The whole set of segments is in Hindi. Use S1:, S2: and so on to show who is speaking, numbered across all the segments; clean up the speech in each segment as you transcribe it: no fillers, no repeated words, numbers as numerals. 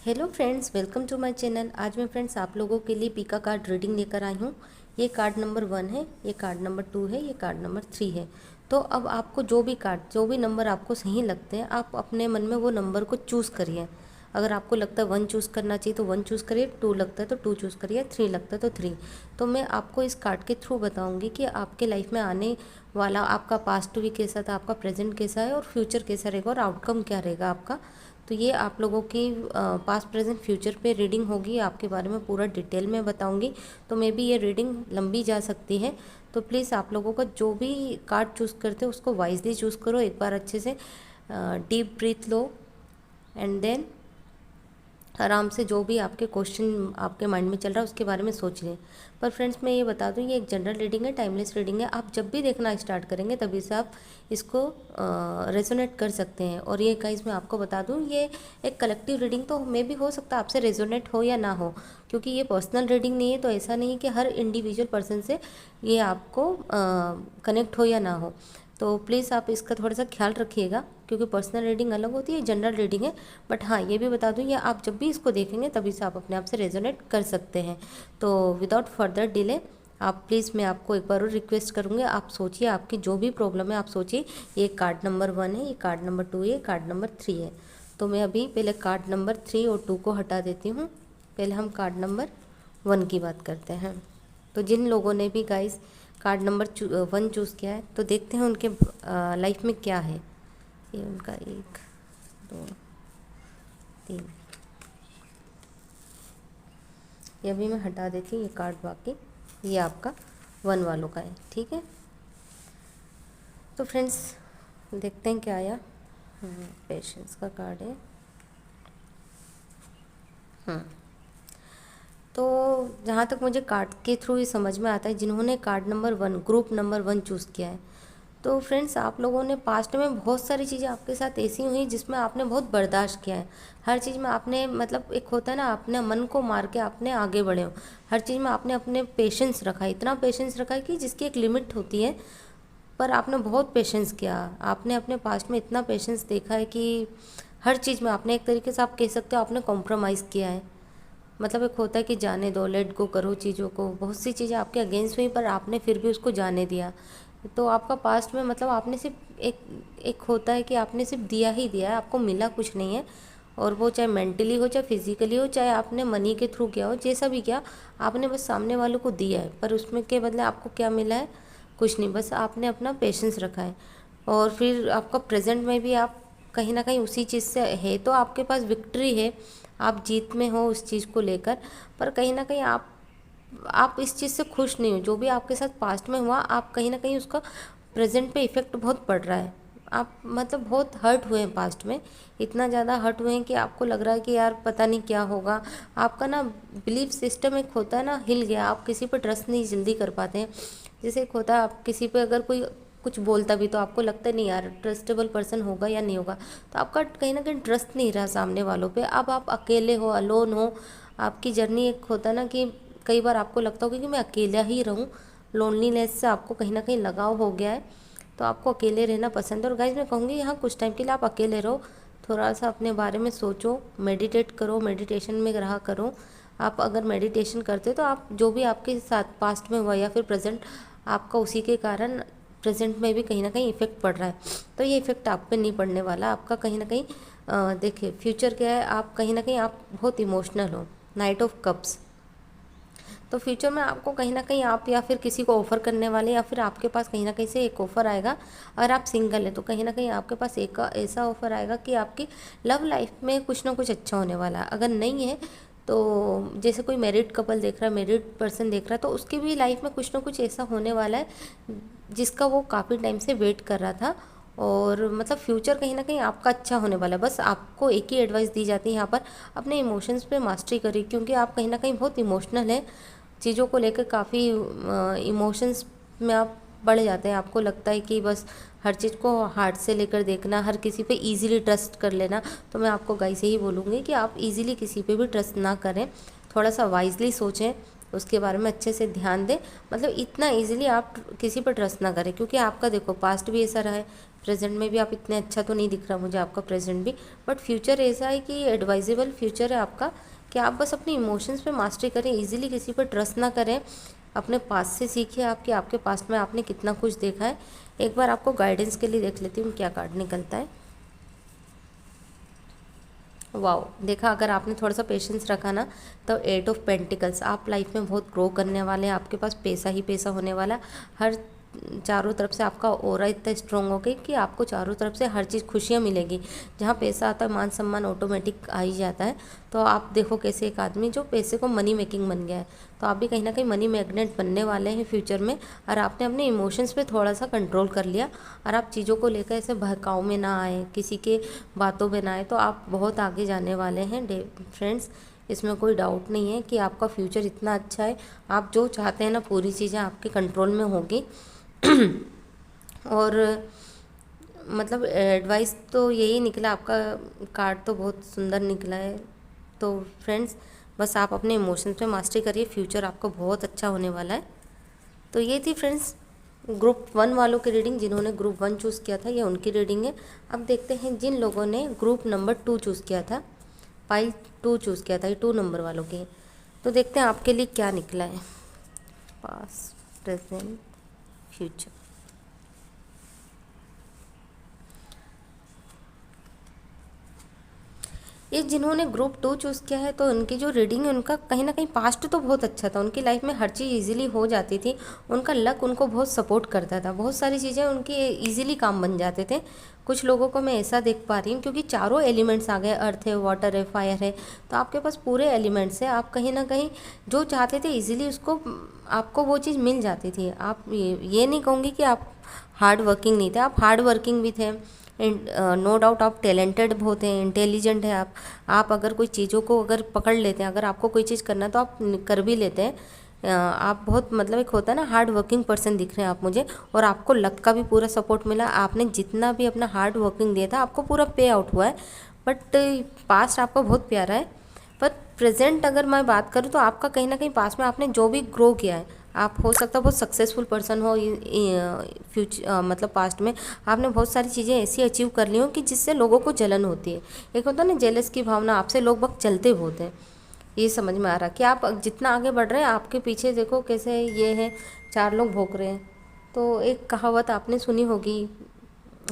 S1: Hello friends, welcome to my channel. आज मैं फ्रेंड्स आप लोगों के लिए पीका कार्ड रीडिंग लेकर आई हूँ। ये कार्ड नंबर 1 है, ये कार्ड नंबर 2 है, ये कार्ड नंबर 3 है। तो अब आपको जो भी नंबर आपको सही लगते हैं, आप अपने मन में वो नंबर को चूज़ करिए। अगर आपको लगता है 1 चूज़ करना चाहिए तो 1 चूज़ करिए, 2 लगता है तो 2 चूज़ करिए, 3 लगता है तो 3। तो मैं आपको इस कार्ड के थ्रू बताऊंगी कि आपके लाइफ में आने वाला आपका पास्ट भी कैसा था, आपका प्रेजेंट कैसा है और फ्यूचर कैसा रहेगा और आउटकम क्या रहेगा आपका। तो ये आप लोगों की पास्ट प्रेजेंट फ्यूचर पे रीडिंग होगी, आपके बारे में पूरा डिटेल में बताऊंगी। तो मे बी ये रीडिंग लंबी जा सकती है, तो प्लीज़ आप लोगों का जो भी कार्ड चूज़ करते हो उसको वाइजली चूज़ करो। एक बार अच्छे से डीप ब्रीथ लो एंड देन आराम से जो भी आपके क्वेश्चन आपके माइंड में चल रहा है उसके बारे में सोच लें। पर फ्रेंड्स मैं ये बता दूं, ये एक जनरल रीडिंग है, टाइमलेस रीडिंग है। आप जब भी देखना स्टार्ट करेंगे तभी से आप इसको रेजोनेट कर सकते हैं। और ये गाइस मैं आपको बता दूं, ये एक कलेक्टिव रीडिंग तो मे भी हो सकता है आपसे रेजोनेट हो या ना हो, क्योंकि ये पर्सनल रीडिंग नहीं है। तो ऐसा नहीं कि हर इंडिविजुअल पर्सन से ये आपको कनेक्ट हो या ना हो। तो प्लीज़ आप इसका थोड़ा सा ख्याल रखिएगा, क्योंकि पर्सनल रीडिंग अलग होती है, जनरल रीडिंग है। बट हाँ, ये भी बता दूँ, ये आप जब भी इसको देखेंगे तभी से आप अपने आप से रेजोनेट कर सकते हैं। तो विदाउट फर्दर डिले आप प्लीज़, मैं आपको एक बार और रिक्वेस्ट करूँगी, आप सोचिए आपकी जो भी प्रॉब्लम है आप सोचिए। ये कार्ड नंबर 1 है, ये कार्ड नंबर 2 है, ये कार्ड नंबर 3 है। तो मैं अभी पहले कार्ड नंबर 3 और 2 को हटा देती हूँ। पहले हम कार्ड नंबर 1 की बात करते हैं। तो जिन लोगों ने भी गाइस कार्ड नंबर 1 चूज़ किया है, तो देखते हैं उनके लाइफ में क्या है। ये उनका 1 2 3, ये अभी मैं हटा देती हूँ ये कार्ड। बाकी ये आपका 1 वालों का है, ठीक है। तो फ्रेंड्स देखते हैं क्या आया। पेशेंस का कार्ड है। तो जहाँ तक मुझे कार्ड के थ्रू ही समझ में आता है, जिन्होंने card number 1 group number 1 choose किया है, तो फ्रेंड्स आप लोगों ने पास्ट में बहुत सारी चीज़ें आपके साथ ऐसी हुई जिसमें आपने बहुत बर्दाश्त किया है। हर चीज़ में आपने, मतलब एक होता है ना, आपने मन को मार के आपने आगे बढ़े हो। हर चीज़ में आपने अपने पेशेंस रखा है, इतना पेशेंस रखा है कि जिसकी एक लिमिट होती है। पर आपने बहुत पेशेंस किया, आपने अपने पास्ट में इतना पेशेंस देखा है कि हर चीज़ में आपने, एक तरीके से आप कह सकते हो, आपने कॉम्प्रोमाइज़ किया है। मतलब एक होता है कि जाने दो, लेट गो करो चीज़ों को। बहुत सी चीज़ें आपके अगेंस्ट हुई पर आपने फिर भी उसको जाने दिया। तो आपका पास्ट में, मतलब आपने सिर्फ एक होता है कि आपने सिर्फ दिया ही दिया है, आपको मिला कुछ नहीं है। और वो चाहे मेंटली हो, चाहे फिजिकली हो, चाहे आपने मनी के थ्रू किया हो, जैसा भी किया, आपने बस सामने वालों को दिया है। पर उसमें के बदले आपको क्या मिला है? कुछ नहीं, बस आपने अपना पेशेंस रखा है। और फिर आपका प्रेजेंट में भी आप कहीं ना कहीं उसी चीज़ से है, तो आपके पास विक्ट्री है, आप जीत में हो उस चीज़ को लेकर। पर कहीं ना कहीं आप इस चीज़ से खुश नहीं हो। जो भी आपके साथ पास्ट में हुआ, आप कहीं ना कहीं उसका प्रेजेंट पे इफ़ेक्ट बहुत पड़ रहा है। आप मतलब बहुत हर्ट हुए हैं पास्ट में, इतना ज़्यादा हर्ट हुए हैं कि आपको लग रहा है कि यार पता नहीं क्या होगा। आपका ना बिलीफ सिस्टम एक होता है ना, हिल गया। आप किसी पर ट्रस्ट नहीं जल्दी कर पाते हैं। जैसे एक होता है, आप किसी पे अगर कोई कुछ बोलता भी तो आपको लगता नहीं यार ट्रस्टेबल पर्सन होगा या नहीं होगा। तो आपका कहीं ना कहीं ट्रस्ट नहीं रहा सामने वालों पे। अब आप अकेले हो, अलोन हो। आपकी जर्नी एक होता है ना कि कई बार आपको लगता होगा कि मैं अकेला ही रहूं। लोनलीनेस से आपको कहीं ना कहीं लगाव हो गया है, तो आपको अकेले रहना पसंद है। और गाइज मैं कहूँगी यहाँ कुछ टाइम के लिए आप अकेले रहो, थोड़ा सा अपने बारे में सोचो, मेडिटेट करो, मेडिटेशन में रहा करो। आप अगर मेडिटेशन करते हो तो आप जो भी आपके साथ पास्ट में हुआ या फिर प्रेजेंट, आपका उसी के कारण प्रेजेंट में भी कहीं ना कहीं इफेक्ट पड़ रहा है। तो ये इफेक्ट आप पे नहीं पड़ने वाला। आपका कहीं ना कहीं देखिए फ्यूचर क्या है, आप कहीं ना कहीं आप बहुत इमोशनल हो। नाइट ऑफ कप्स, तो फ्यूचर में आपको कहीं ना कहीं आप या फिर किसी को ऑफ़र करने वाले, या फिर आपके पास कहीं ना कहीं से एक ऑफ़र आएगा। अगर आप सिंगल हैं तो कहीं ना कहीं आपके पास एक ऐसा ऑफ़र आएगा कि आपकी लव लाइफ में कुछ ना कुछ अच्छा होने वाला है। अगर नहीं है तो जैसे कोई मैरिड कपल देख रहा है, मैरिड पर्सन देख रहा है, तो उसकी भी लाइफ में कुछ ना कुछ ऐसा होने वाला है जिसका वो काफ़ी टाइम से वेट कर रहा था। और मतलब फ्यूचर कहीं ना कहीं आपका अच्छा होने वाला है। बस आपको एक ही एडवाइस दी जाती है यहाँ पर, अपने इमोशंस पे मास्टरी करिए, क्योंकि आप कहीं ना कहीं बहुत इमोशनल हैं। चीज़ों को लेकर काफ़ी इमोशंस में आप बढ़ जाते हैं। आपको लगता है कि बस हर चीज़ को हार्ट से लेकर देखना, हर किसी पे इजीली ट्रस्ट कर लेना। तो मैं आपको गाइस यही बोलूँगी कि आप इजीली किसी पे भी ट्रस्ट ना करें, थोड़ा सा वाइजली सोचें। उसके बारे में अच्छे से ध्यान दें। मतलब इतना इजीली आप किसी पर ट्रस्ट ना करें, क्योंकि आपका देखो पास्ट भी ऐसा रहा है, प्रेजेंट में भी आप इतने अच्छा तो नहीं दिख रहा मुझे आपका प्रेजेंट भी, बट फ्यूचर ऐसा है कि एडवाइजेबल फ्यूचर है आपका, कि आप बस अपने इमोशंस पे मास्टरी करें, इजीली किसी पर ट्रस्ट ना करें। अपने पास्ट से सीखिए आपके आपके पास्ट में आपने कितना कुछ देखा है। एक बार आपको गाइडेंस के लिए देख लेती हूँ क्या कार्ड निकलता है। वाओ, देखा, अगर आपने थोड़ा सा पेशेंस रखा ना तो 8 ऑफ पेंटिकल्स, आप लाइफ में बहुत ग्रो करने वाले हैं, आपके पास पैसा ही पैसा होने वाला है। हर चारों तरफ से आपका ऑरा इतना स्ट्रॉन्ग हो गई कि आपको चारों तरफ से हर चीज़ खुशियाँ मिलेगी। जहाँ पैसा आता है मान सम्मान ऑटोमेटिक आ ही जाता है। तो आप देखो कैसे एक आदमी जो पैसे को मनी मेकिंग बन गया है, तो आप भी कहीं ना कहीं मनी मैग्नेट बनने वाले हैं फ्यूचर में। और आपने अपने इमोशंस पे थोड़ा सा कंट्रोल कर लिया और आप चीज़ों को लेकर ऐसे बहकाव में ना आए, किसी के बातों में ना आए, तो आप बहुत आगे जाने वाले हैं फ्रेंड्स। इसमें कोई डाउट नहीं है कि आपका फ्यूचर इतना अच्छा है, आप जो चाहते हैं ना पूरी चीज़ें आपके कंट्रोल में होगी। और मतलब एडवाइस तो यही निकला, आपका कार्ड तो बहुत सुंदर निकला है। तो फ्रेंड्स बस आप अपने इमोशंस पे मास्टरी करिए, फ्यूचर आपका बहुत अच्छा होने वाला है। तो ये थी फ्रेंड्स ग्रुप 1 वालों की रीडिंग, जिन्होंने ग्रुप 1 चूज़ किया था ये उनकी रीडिंग है। अब देखते हैं जिन लोगों ने ग्रुप नंबर 2 चूज़ किया था, पाइल 2 चूज़ किया था, ये 2 नंबर वालों के। तो देखते हैं आपके लिए क्या निकला है, पास्ट प्रेजेंट फ्यूचर। ये जिन्होंने ग्रुप 2 चूज़ किया है, तो उनकी जो रीडिंग है उनका कहीं ना कहीं पास्ट तो बहुत अच्छा था, उनकी लाइफ में हर चीज़ इजीली हो जाती थी, उनका लक उनको बहुत सपोर्ट करता था, बहुत सारी चीज़ें उनकी इजीली काम बन जाते थे। कुछ लोगों को मैं ऐसा देख पा रही हूँ क्योंकि चारों एलिमेंट्स आ गए, अर्थ है, वाटर है, फायर है, तो आपके पास पूरे एलिमेंट्स है। आप कहीं ना कहीं जो चाहते थे इजीली उसको आपको वो चीज़ मिल जाती थी। आप ये नहीं कहूँगी कि आप हार्ड वर्किंग नहीं थे, आप हार्ड वर्किंग भी थे। नो डाउट आप टैलेंटेड बहुत हैं, इंटेलिजेंट हैं आप अगर कोई चीज़ों को अगर पकड़ लेते हैं, अगर आपको कोई चीज़ करना है तो आप कर भी लेते हैं। आप बहुत मतलब एक होता है ना हार्ड वर्किंग पर्सन दिख रहे हैं आप मुझे, और आपको लक का भी पूरा सपोर्ट मिला। आपने जितना भी अपना हार्ड वर्किंग दिया था आपको पूरा पे आउट हुआ है। बट पास्ट आपका बहुत प्यारा है, पर प्रेजेंट अगर मैं बात करूँ तो आपका कहीं ना कहीं पास्ट में आपने जो भी ग्रो किया है, आप हो सकता है बहुत सक्सेसफुल पर्सन हो फ्यूचर, मतलब पास्ट में आपने बहुत सारी चीज़ें ऐसी अचीव कर ली हो कि जिससे लोगों को जलन होती है। एक होता है ना जेलस की भावना, आपसे लोग बहुत चलते होते हैं। ये समझ में आ रहा कि आप जितना आगे बढ़ रहे हैं आपके पीछे देखो कैसे ये है 4 लोग भौंक रहे हैं। तो एक कहावत आपने सुनी होगी,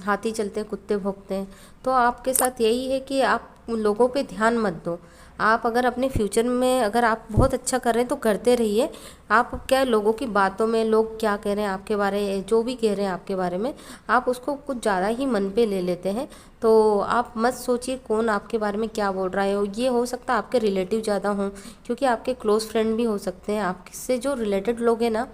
S1: हाथी चलते कुत्ते भौंकते हैं। तो आपके साथ यही है कि आप लोगों पे ध्यान मत दो। आप अगर अपने फ्यूचर में अगर आप बहुत अच्छा कर रहे हैं तो करते रहिए। आप क्या लोगों की बातों में लोग क्या कह रहे हैं आपके बारे, जो भी कह रहे हैं आपके बारे में, आप उसको कुछ ज़्यादा ही मन पे ले लेते हैं। तो आप मत सोचिए कौन आपके बारे में क्या बोल रहा है। ये हो सकता है आपके रिलेटिव ज़्यादा हों, क्योंकि आपके क्लोज़ फ्रेंड भी हो सकते हैं। आपसे जो रिलेटेड लोग हैं ना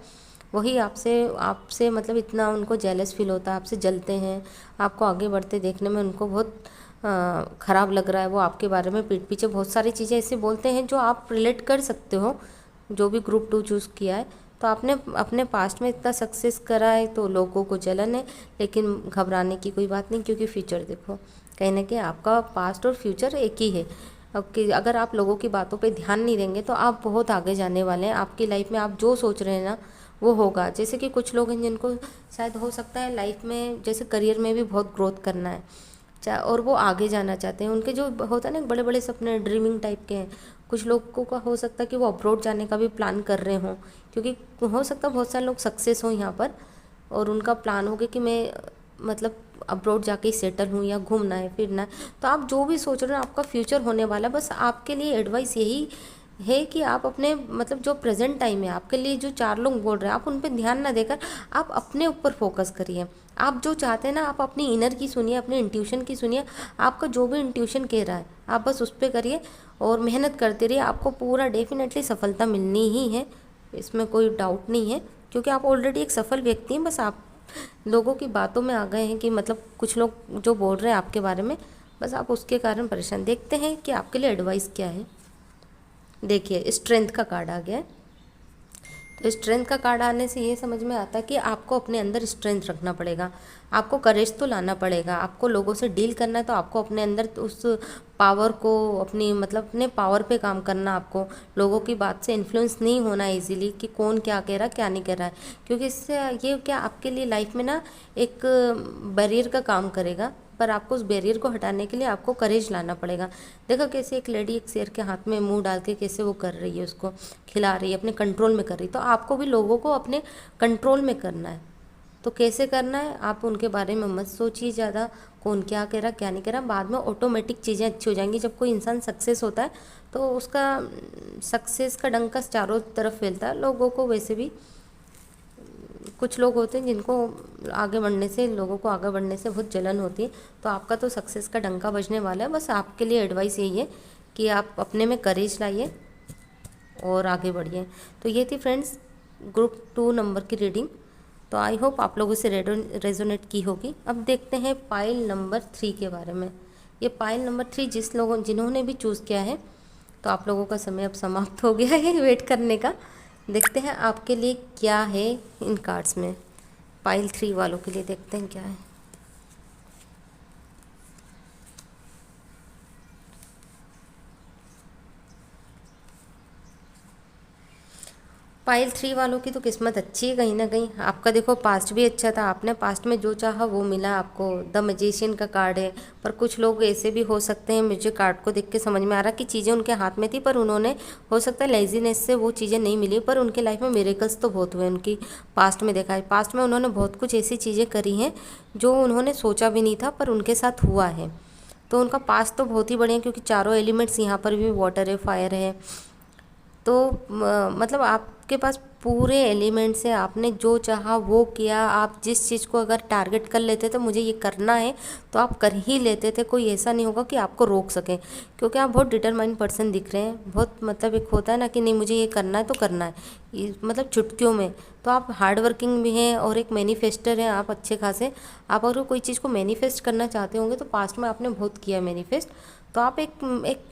S1: वही आपसे आपसे मतलब इतना उनको जेलस फील होता है, आपसे जलते हैं, आपको आगे बढ़ते देखने में उनको बहुत ख़राब लग रहा है। वो आपके बारे में पीठ पीछे बहुत सारी चीज़ें ऐसे बोलते हैं जो आप रिलेट कर सकते हो, जो भी ग्रुप 2 चूज़ किया है। तो आपने अपने पास्ट में इतना सक्सेस करा है तो लोगों को जलन है, लेकिन घबराने की कोई बात नहीं, क्योंकि फ्यूचर देखो कहीं ना कहीं आपका पास्ट और फ्यूचर एक ही है। अब कि अगर आप लोगों की बातों पे ध्यान नहीं देंगे तो आप बहुत आगे जाने वाले हैं। आपकी लाइफ में आप जो सोच रहे हैं ना वो होगा। जैसे कि कुछ लोग हैं जिनको शायद हो सकता है लाइफ में जैसे करियर में भी बहुत ग्रोथ करना है और वो आगे जाना चाहते हैं, उनके जो होता है ना बड़े बड़े सपने ड्रीमिंग टाइप के हैं। कुछ लोगों का हो सकता है कि वो अब्रॉड जाने का भी प्लान कर रहे हों, क्योंकि हो सकता है बहुत सारे लोग सक्सेस हों यहाँ पर और उनका प्लान हो गया कि मैं मतलब अब्रॉड जाके ही सेटल हूँ या घूमना है फिरना है। तो आप जो भी सोच रहे हो आपका फ्यूचर होने वाला है। बस आपके लिए एडवाइस यही है कि आप अपने मतलब जो प्रेजेंट टाइम है आपके लिए जो 4 लोग बोल रहे हैं आप उन पर ध्यान ना देकर आप अपने ऊपर फोकस करिए। आप जो चाहते हैं ना आप अपनी इनर की सुनिए, अपने इंट्यूशन की सुनिए। आपका जो भी इंट्यूशन कह रहा है आप बस उस पर करिए और मेहनत करते रहिए। आपको पूरा डेफिनेटली सफलता मिलनी ही है, इसमें कोई डाउट नहीं है, क्योंकि आप ऑलरेडी एक सफल व्यक्ति हैं। बस आप लोगों की बातों में आ गए हैं कि मतलब कुछ लोग जो बोल रहे हैं आपके बारे में, बस आप उसके कारण परेशान। देखते हैं कि आपके लिए एडवाइस क्या है। देखिए स्ट्रेंथ का कार्ड आ गया है। तो स्ट्रेंथ का कार्ड आने से ये समझ में आता है कि आपको अपने अंदर स्ट्रेंथ रखना पड़ेगा, आपको करेज तो लाना पड़ेगा। आपको लोगों से डील करना है तो आपको अपने अंदर तो उस पावर को अपनी मतलब अपने पावर पे काम करना। आपको लोगों की बात से इन्फ्लुएंस नहीं होना इजीली कि कौन क्या कह रहा है क्या नहीं कह रहा है, क्योंकि इससे ये क्या आपके लिए लाइफ में ना एक बैरियर का काम करेगा। पर आपको उस बैरियर को हटाने के लिए आपको करेज लाना पड़ेगा। देखो कैसे एक लेडी एक शेर के हाथ में मुंह डाल के कैसे वो कर रही है, उसको खिला रही है, अपने कंट्रोल में कर रही है। तो आपको भी लोगों को अपने कंट्रोल में करना है। तो कैसे करना है, आप उनके बारे में मत सोचिए ज़्यादा, कौन क्या कह रहा क्या नहीं कह रहा। बाद में ऑटोमेटिक चीज़ें अच्छी हो जाएंगी। जब कोई इंसान सक्सेस होता है तो उसका सक्सेस का डंका चारों तरफ फैलता है। लोगों को वैसे भी कुछ लोग होते हैं जिनको आगे बढ़ने से, लोगों को आगे बढ़ने से बहुत जलन होती है। तो आपका तो सक्सेस का डंका बजने वाला है। बस आपके लिए एडवाइस यही है कि आप अपने में करेज लाइए और आगे बढ़िए। तो ये थी फ्रेंड्स ग्रुप 2 नंबर की रीडिंग। तो आई होप आप लोगों से रेजोनेट की होगी। अब देखते हैं पाइल नंबर 3 के बारे में। ये पाइल नंबर 3 जिन्होंने भी चूज़ किया है, तो आप लोगों का समय अब समाप्त हो गया है वेट करने का। देखते हैं आपके लिए क्या है इन कार्ड्स में। पाइल 3 वालों के लिए देखते हैं क्या है। पाइल 3 वालों की तो किस्मत अच्छी है कहीं ना कहीं। आपका देखो पास्ट भी अच्छा था, आपने पास्ट में जो चाहा वो मिला आपको। द मैजिशियन का कार्ड है। पर कुछ लोग ऐसे भी हो सकते हैं, मुझे कार्ड को देख के समझ में आ रहा कि चीज़ें उनके हाथ में थी पर उन्होंने हो सकता है लेजीनेस से वो चीज़ें नहीं मिली, पर उनके लाइफ में मिरेकल्स तो बहुत हुए। उनकी पास्ट में देखा है, पास्ट में उन्होंने बहुत कुछ ऐसी चीज़ें करी हैं जो उन्होंने सोचा भी नहीं था पर उनके साथ हुआ है। तो उनका पास्ट तो बहुत ही बढ़िया, क्योंकि चारों एलिमेंट्स यहाँ पर भी वाटर है, फायर है। तो मतलब आपके पास पूरे एलिमेंट्स हैं, आपने जो चाहा वो किया। आप जिस चीज़ को अगर टारगेट कर लेते थे मुझे ये करना है तो आप कर ही लेते थे। कोई ऐसा नहीं होगा कि आपको रोक सके, क्योंकि आप बहुत डिटरमाइंड पर्सन दिख रहे हैं। बहुत मतलब एक होता है ना कि नहीं मुझे ये करना है तो करना है, मतलब चुटकियों में। तो आप हार्ड वर्किंग भी हैं और एक मैनिफेस्टर हैं आप अच्छे खासे। आप अगर कोई चीज़ को मैनिफेस्ट करना चाहते होंगे तो पास्ट में आपने बहुत किया मैनिफेस्ट। तो आप एक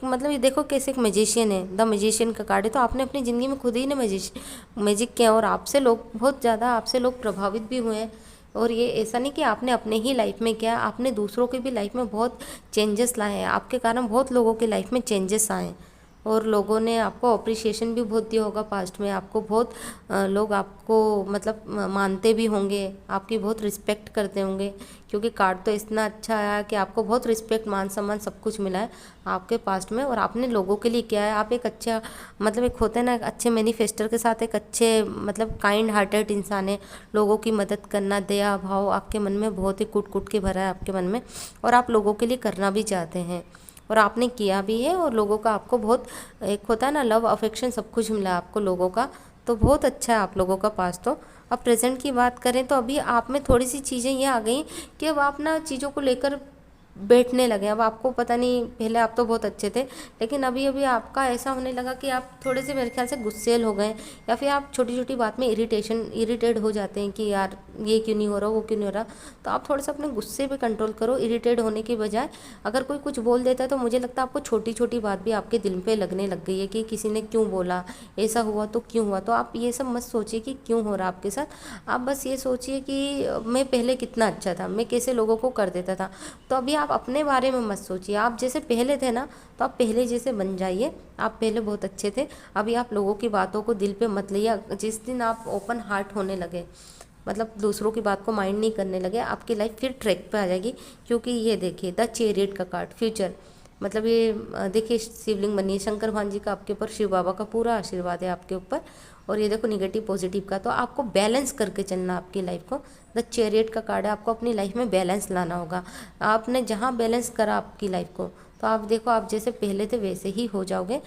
S1: मतलब ये देखो कैसे एक मैजिशियन है, द मैजिशियन का कार्ड है। तो आपने अपनी ज़िंदगी में खुद ही ने मैजिक किया और आपसे लोग बहुत ज़्यादा आपसे लोग प्रभावित भी हुए हैं। और ये ऐसा नहीं कि आपने अपने ही लाइफ में किया, आपने दूसरों की भी लाइफ में बहुत चेंजेस लाए हैं। आपके कारण बहुत लोगों के लाइफ में चेंजेस आए हैं और लोगों ने आपको अप्रिशिएशन भी बहुत दिया होगा पास्ट में। आपको बहुत लोग आपको मतलब मानते भी होंगे, आपकी बहुत रिस्पेक्ट करते होंगे, क्योंकि कार्ड तो इतना अच्छा आया कि आपको बहुत रिस्पेक्ट मान सम्मान सब कुछ मिला है आपके पास्ट में। और आपने लोगों के लिए किया है। आप एक अच्छा मतलब एक होते हैं ना, एक अच्छे मैनिफेस्टर के साथ एक अच्छे मतलब काइंड हार्टेड इंसान है। लोगों की मदद करना, दया भाव आपके मन में बहुत ही कूट कूट के भरा है आपके मन में, और आप लोगों के लिए करना भी चाहते हैं और आपने किया भी है। और लोगों का आपको बहुत एक होता है ना लव अफेक्शन सब कुछ मिला आपको लोगों का। तो बहुत अच्छा है आप लोगों का पास। तो अब प्रेजेंट की बात करें तो अभी आप में थोड़ी सी चीज़ें ये आ गई कि अब आप ना चीज़ों को लेकर बैठने लगे। अब आपको पता नहीं, पहले आप तो बहुत अच्छे थे लेकिन अभी अभी आपका ऐसा होने लगा कि आप थोड़े से मेरे ख्याल से गुस्सेल हो गए, या फिर आप छोटी छोटी बात में इरिटेट हो जाते हैं कि यार ये क्यों नहीं हो रहा, वो क्यों नहीं हो रहा। तो आप थोड़ा सा अपने गुस्से पे कंट्रोल करो। इरिटेट होने की बजाय अगर कोई कुछ बोल देता है तो मुझे लगता है आपको छोटी छोटी बात भी आपके दिल पे लगने लग गई है कि किसी ने क्यों बोला, ऐसा हुआ तो क्यों हुआ। तो आप ये सब मत सोचिए कि क्यों हो रहा आपके साथ। आप बस ये सोचिए कि मैं पहले कितना अच्छा था, मैं कैसे लोगों को कर देता था। तो अभी आप अपने बारे में मत सोचिए। आप जैसे पहले थे ना तो आप पहले जैसे बन जाइए। आप पहले बहुत अच्छे थे, अभी आप लोगों की बातों को दिल पे मत लिए। जिस दिन आप ओपन हार्ट होने लगे, मतलब दूसरों की बात को माइंड नहीं करने लगे, आपकी लाइफ फिर ट्रैक पे आ जाएगी। क्योंकि ये देखिए द चैरियट का कार्ड फ्यूचर, मतलब ये देखिए शिवलिंग बनी है शंकर भगवान जी का आपके ऊपर, शिव बाबा का पूरा आशीर्वाद है आपके ऊपर। और ये देखो निगेटिव पॉजिटिव का। तो आपको बैलेंस करके चलना आपकी लाइफ को। द चैरियट का कार्ड है, आपको अपनी लाइफ में बैलेंस लाना होगा। आपने जहाँ बैलेंस करा आपकी लाइफ को, तो आप देखो आप जैसे पहले थे वैसे ही हो जाओगे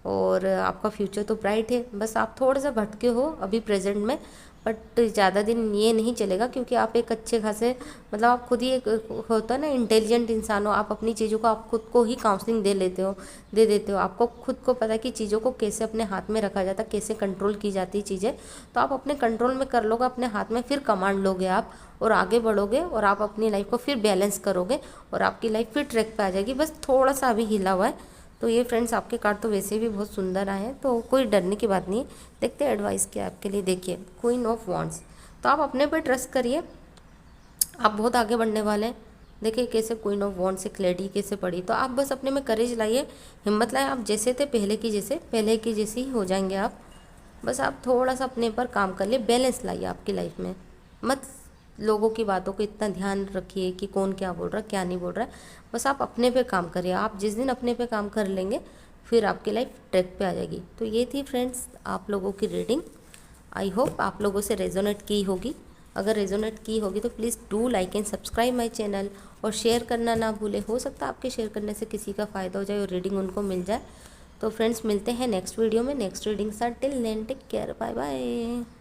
S1: और आपका फ्यूचर तो ब्राइट है। बस आप थोड़ा सा भटके हो अभी प्रेजेंट में, बट ज़्यादा दिन ये नहीं चलेगा, क्योंकि आप एक अच्छे खासे मतलब आप खुद ही एक होता है ना इंटेलिजेंट इंसान हो। आप अपनी चीज़ों को आप खुद को ही काउंसलिंग दे देते हो। आपको खुद को पता है कि चीज़ों को कैसे अपने हाथ में रखा जाता है, कैसे कंट्रोल की जाती है चीज़ें। तो आप अपने कंट्रोल में कर लोगे अपने हाथ में, फिर कमांड लोगे आप और आगे बढ़ोगे और आप अपनी लाइफ को फिर बैलेंस करोगे और आपकी लाइफ फिर ट्रैक पे आ जाएगी। बस थोड़ा सा अभी हिला हुआ है तो ये फ्रेंड्स आपके कार्ड तो वैसे भी बहुत सुंदर आए हैं, तो कोई डरने की बात नहीं है। देखते हैं एडवाइस क्या है आपके लिए। देखिए क्वीन ऑफ वॉन्ड्स, तो आप अपने पे ट्रस्ट करिए, आप बहुत आगे बढ़ने वाले हैं। देखिए कैसे क्वीन ऑफ वॉन्ड्स से लेडी कैसे पड़ी, तो आप बस अपने में करेज लाइए, हिम्मत लाइए। आप जैसे थे पहले की जैसी ही हो जाएंगे आप। बस आप थोड़ा सा अपने पर काम कर लिए, बैलेंस लाइए आपकी लाइफ में। मत लोगों की बातों को इतना ध्यान रखिए कि कौन क्या बोल रहा है क्या नहीं बोल रहा है। बस आप अपने पे काम करिए। आप जिस दिन अपने पे काम कर लेंगे फिर आपकी लाइफ ट्रैक पे आ जाएगी। तो ये थी फ्रेंड्स आप लोगों की रीडिंग। आई होप आप लोगों से रेजोनेट की होगी। अगर रेजोनेट की होगी तो please do like and subscribe my channel, और शेयर करना ना भूलें। हो सकता है आपके शेयर करने से किसी का फ़ायदा हो जाए और रीडिंग उनको मिल जाए। तो फ्रेंड्स मिलते हैं नेक्स्ट वीडियो में नेक्स्ट रीडिंग के साथ। Till then take care, bye bye.